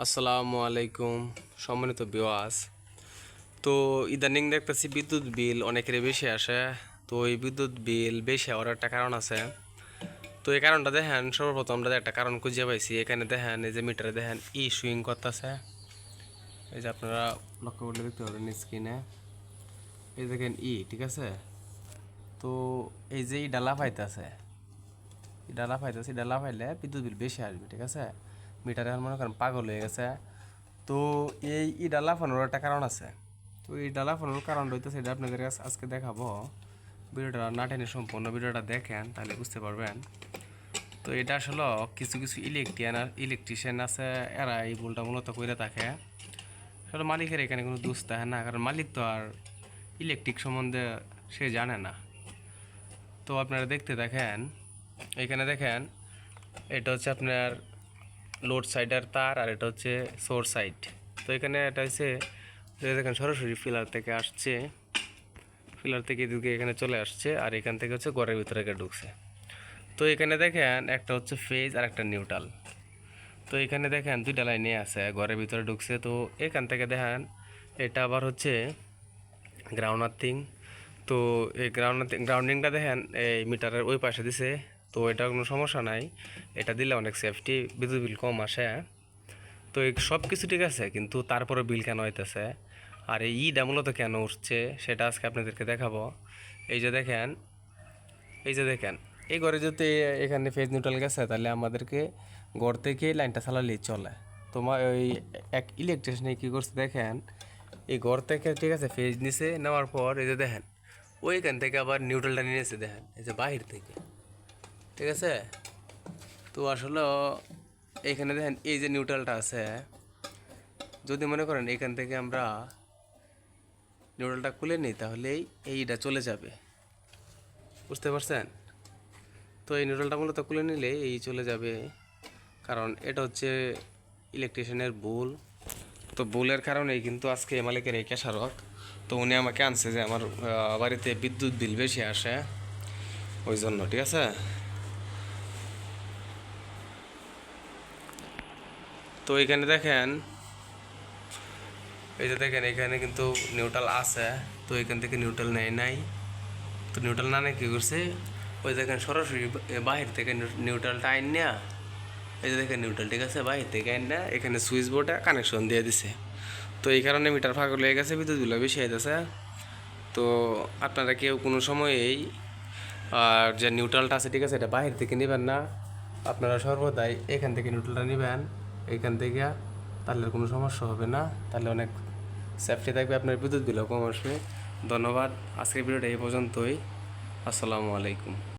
আসসালামু আলাইকুম সম্মানিত ভিউয়ার্স। তো ইদানিং দেখতেছি বিদ্যুৎ বিল অনেকের বেশি আসে। তো এই বিদ্যুৎ বিল বেশি হওয়ার একটা কারণ আছে। তো এই কারণটা দেখেন, সর্বপ্রথম আমরা একটা কারণ খুঁজে পাইছি। এখানে দেখেন, এই যে মিটারে দেখেন সুইং করতেছে। এই যে আপনারা লক্ষ্য করলে দেখতে পাবেন স্ক্রিনে, এই দেখেন ঠিক আছে। তো এই যে ডালা পাইতেছে, ডালা পাইলে বিদ্যুৎ বিল বেশি আসবে, ঠিক আছে। মিটারে মনে করেন পাগল হয়ে গেছে। তো এই ডালা ফানোর একটা কারণ আছে। তো এই ডালা ফানোর কারণ হইতেছে, এটা আপনাদের কাছে আজকে দেখাবো। ভিডিওটা না টেনে সম্পূর্ণ ভিডিওটা দেখেন, তাহলে বুঝতে পারবেন। তো এটা আসলে কিছু কিছু ইলেকট্রিশিয়ান আছে, এরা এই ভুলটা মূলত করে থাকে। আসলে মালিকের এখানে কোনো দোষ থাকে না, কারণ মালিক তো আর ইলেকট্রিক সম্বন্ধে সে জানে না। তো আপনারা দেখতে দেখেন, এখানে দেখেন, এটা হচ্ছে আপনার লোড সাইডের তার, আর এটা হচ্ছে সোর্স সাইড। তো এখানে এটা হচ্ছে দেখেন সরাসরি ফিলার থেকে আসছে, ফিলার থেকে এদিকে এখানে চলে আসছে, আর এখান থেকে হচ্ছে ঘরের ভিতরে ঢুকছে। তো এখানে দেখেন একটা হচ্ছে ফেজ আর একটা নিউট্রাল। তো এখানে দেখেন দুইটা লাইনে আছে, ঘরের ভিতরে ঢুকছে। তো এখান থেকে দেখেন এটা আবার হচ্ছে গ্রাউন্ড আর্থিং। তো এই গ্রাউন্ডিংটা দেখেন এই মিটারের ওই পাশে দিছে। তো এটা কোনো সমস্যা নাই, এটা দিলে অনেক সেফটি, বিদ্যুৎ বিল কম আসে। তো এই সব কিছু ঠিক আছে, কিন্তু তারপরে বিল কেন হইতেছে আর এই মূলত কেন উঠছে সেটা আজকে আপনাদেরকে দেখাবো। এই যে দেখেন, এই ঘরে যদি এখানে ফেজ নিউট্রাল গেছে, তাহলে আমাদেরকে ঘর থেকে লাইনটা চালালেই চলে। তোমার ওই এক ইলেকট্রিশিয়ানে কী করছে দেখেন, এই ঘর থেকে ঠিক আছে ফেজ নিছে, নেওয়ার পর এই যে দেখেন ওইখান থেকে আবার নিউট্রালটা নিয়েছে, দেখেন এই যে বাহির থেকে, ঠিক আছে। তো আসলে এইখানে দেখেন এই যে নিউট্রালটা আছে, যদি মনে করেন এখান থেকে আমরা নিউট্রালটা খুলে নিই, তাহলেই এইটা চলে যাবে, বুঝতে পারছেন। তো এই নিউট্রালটা মূলত খুলে নিলে এই চলে যাবে, কারণ এটা হচ্ছে ইলেকট্রিশিয়ানের ভুল। তো ভুলের কারণেই কিন্তু আজকে মালিকের এই খেসারত। তো উনি আমাকে আনছে যে আমার বাড়িতে বিদ্যুৎ বিল বেশি আসে, ওই জন্য, ঠিক আছে। তো এখানে দেখেন, এই যে দেখেন এখানে কিন্তু নিউট্রাল আছে। তো এখান থেকে নিউট্রাল নেয় নাই। তো নিউট্রাল না নিয়ে কী করছে, ওই দেখেন সরাসরি বাহির থেকে নিউট্রালটা আইন নেয়া, এই যে দেখেন নিউট্রাল, ঠিক আছে, বাহির থেকে আইন না এখানে সুইচ বোর্ডে কানেকশন দিয়ে দিছে। তো এই কারণে মিটার ফাঁকল হয়ে গেছে, বিদ্যুৎ বিল বেশি হইতেছে। তো আপনারা কেউ কোনো সময়েই যে নিউট্রালটা আছে, ঠিক আছে, এটা বাহির থেকে নেবেন না। আপনারা সর্বদাই এখান থেকে নিউট্রালটা নেবেন, এইখান থেকে, তাহলে কোনো সমস্যা হবে না, তাহলে অনেক সেফটি থাকবে, আপনার বিদ্যুৎ বিলও কম আসবে। ধন্যবাদ, আজকের ভিডিওটা এই পর্যন্তই। আসসালামু আলাইকুম।